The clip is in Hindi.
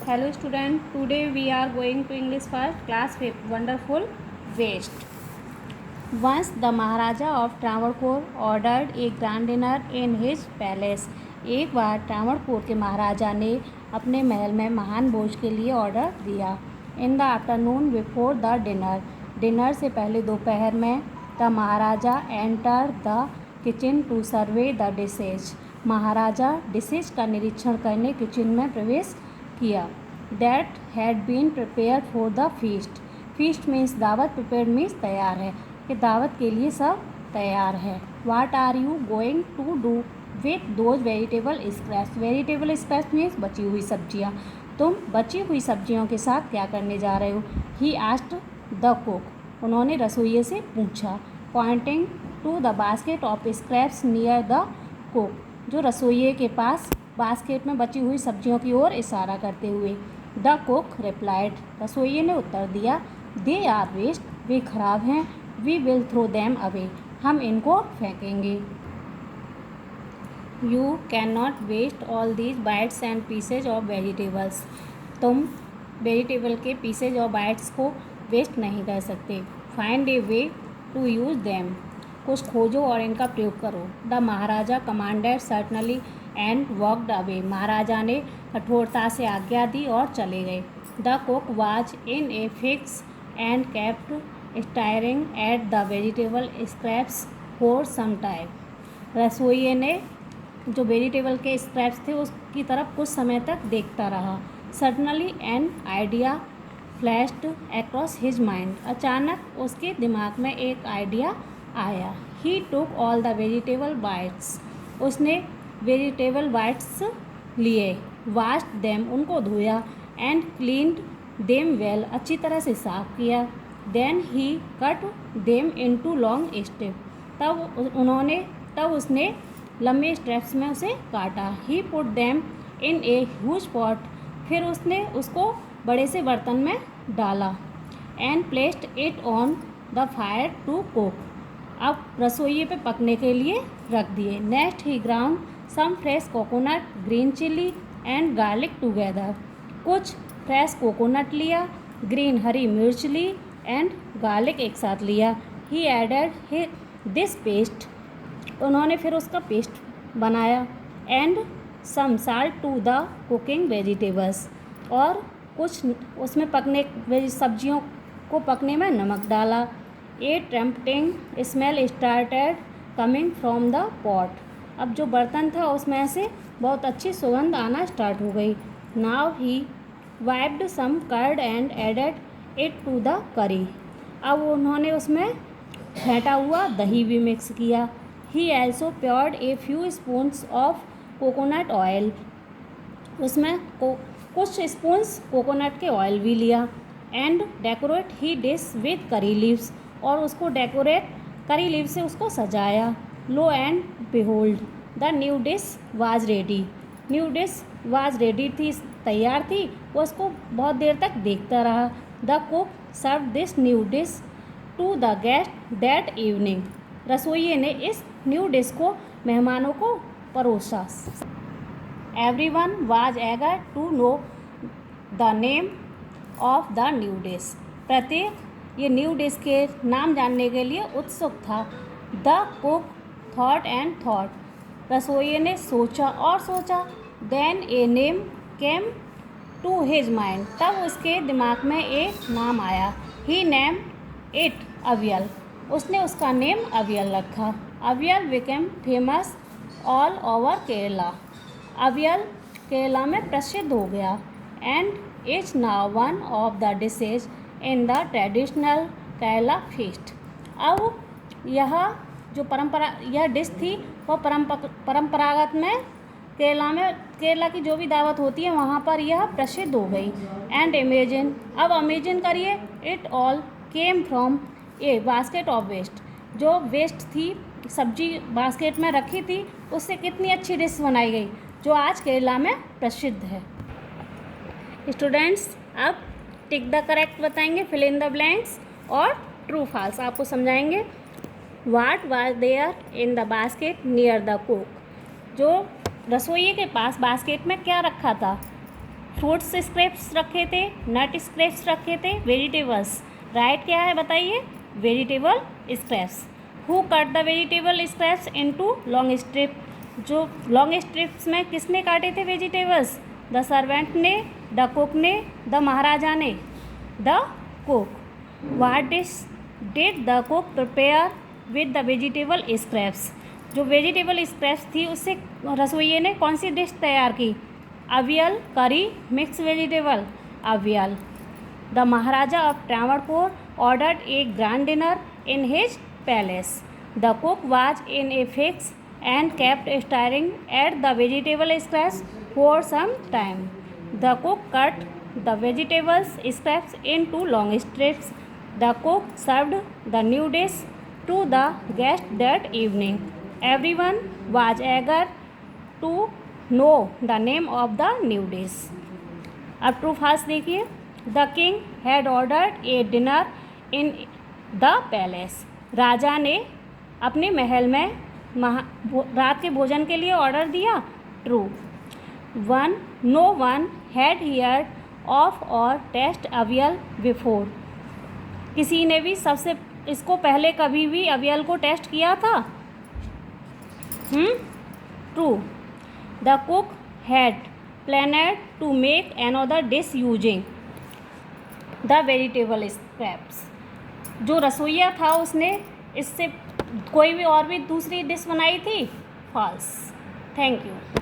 Hello student, today we are going to English first class 5th wonderful waste. Once the Maharaja of Travancore ordered a grand dinner in his palace. एक बार ट्रावणकोर के महाराजा ने अपने महल में महान भोज के लिए ऑर्डर दिया. In the afternoon before the dinner से पहले दोपहर में the Maharaja enter the kitchen to survey the dishes. Maharaja dishes का निरीक्षण करने किचन में प्रवेश किया. That had been prepare for the feast. Feast means दावत, प्रिपेयर मीन्स तैयार है कि दावत के लिए सब तैयार है. What are you going to do with those vegetable scraps. Vegetable scraps means बची हुई सब्जियाँ. तुम बची हुई सब्जियों के साथ क्या करने जा रहे हो. He asked the cook. उन्होंने रसोइये से पूछा. Pointing to the basket of scraps near the cook. जो रसोइये के पास बास्केट में बची हुई सब्जियों की ओर इशारा करते हुए. The cook replied. रसोइये ने उत्तर दिया. They are waste. वे खराब हैं. We will throw them away. हम इनको फेंकेंगे. You can not waste all these bits and pieces of vegetables. तुम वेजिटेबल के पीसेज और बाइट्स को वेस्ट नहीं कर सकते. Find a way to use them. कुछ खोजो और इनका प्रयोग करो. The Maharaja commanded certainly and walked away. Maharaja ने कठोरता से आज्ञा दी और चले गए. The cook was in a fix and kept steering at the vegetable scraps for some time. रसोइये ने जो वेजिटेबल के स्क्रैप्स थे उसकी तरफ कुछ समय तक देखता रहा. Suddenly an idea flashed across his mind. अचानक उसके दिमाग में एक आइडिया आया. He took all the vegetable bits. उसने वेजिटेबल बाइट्स लिए. Washed them. उनको धोया. And cleaned them well. अच्छी तरह से साफ किया. Then he cut them into long strip. तब उसने लंबे स्ट्रिप्स में उसे काटा. He put them in a huge pot. फिर उसने उसको बड़े से बर्तन में डाला. And placed it on the fire to cook. अब रसोइये पे पकने के लिए रख दिए. Next he ground some fresh coconut, green chilli and garlic together. कुछ फ्रेश कोकोनट लिया, ग्रीन हरी मिर्च ली एंड गार्लिक एक साथ लिया. He added this paste. उन्होंने फिर उसका पेस्ट बनाया. And some salt to the cooking vegetables. और कुछ उसमें पकने सब्जियों को पकने में नमक डाला. A tempting smell started coming from the pot. अब जो बर्तन था उसमें से बहुत अच्छी सुगंध आना स्टार्ट हो गई. Now he wiped some curd and added it to the curry. अब उन्होंने उसमें फेंटा हुआ दही भी मिक्स किया. He also poured a few spoons of coconut oil. उसमें कुछ स्पून्स कोकोनट के ऑयल भी लिया. And decorate he dish with curry leaves. और उसको डेकोरेट करी लीव से उसको सजाया. Lo and behold the new dish was ready. New dish was ready थी, तैयार थी. वो उसको बहुत देर तक देखता रहा. The cook serve this new dish to the guest that evening. रसोइये ने इस न्यू डिश को मेहमानों को परोसा. Everyone was eager to know the name of the new dish. प्रत्येक ये न्यू डिश के नाम जानने के लिए उत्सुक था. The cook thought and thought. रसोइये ने सोचा और सोचा. Then a name came to his mind. तब उसके दिमाग में एक नाम आया. He name it avial. उसने उसका नेम अवियल रखा. Avial became famous all over Kerala. Avial Kerala में प्रसिद्ध हो गया. And is now one of the dishes in the traditional Kerala feast. अब यह डिश थी वो परंपरागत में केरला की जो भी दावत होती है वहाँ पर यह प्रसिद्ध हो गई. And imagine. अब इमेजिन करिए. It all came from a basket of waste. जो वेस्ट थी, सब्जी बास्केट में रखी थी, उससे कितनी अच्छी डिश बनाई गई जो आज केरला में प्रसिद्ध है. स्टूडेंट्स अब टिक द करेक्ट बताएंगे, फिल इन द ब्लैंक्स और ट्रू फॉल्स आपको समझाएंगे. What was there in the basket near the cook. जो रसोइये के पास बास्केट में क्या रखा था. फ्रूट्स स्क्रैप्स रखे थे, नट स्क्रैप्स रखे थे, वेजिटेबल्स। राइट क्या है बताइए? Vegetable scraps. Who cut the vegetable scraps into long strip. जो लॉन्ग स्ट्रिप्स में किसने काटे थे वेजिटेबल्स? द सर्वेंट ने, द कुक ने, द महाराजा ने। The cook. What dish did the cook prepare with the vegetable scraps. जो वेजिटेबल स्क्रैप्स थी उससे रसोइये ने कौन सी डिश तैयार की? Avial, curry, mix vegetable. Avial. The Maharaja of Travancore ordered a grand dinner in his palace. The cook was in a fix and kept staring at the vegetable scraps for some time. The cook cut the vegetable scraps into long strips. The cook served the new dish to the guests that evening. Everyone was eager to know the name of the new dish. अब ट्रू फाल्स देखिए। The king had ordered a dinner in the palace. राजा ने अपने महल में रात के भोजन के लिए ऑर्डर दिया। True. No one had heard of or taste aviyal before. किसी ने भी सबसे इसको पहले कभी भी अवियल को टेस्ट किया था? True. The cook had planned to make another dish using the vegetable scraps. जो रसोइया था उसने इससे कोई भी और भी दूसरी डिश बनाई थी? फॉल्स। Thank you.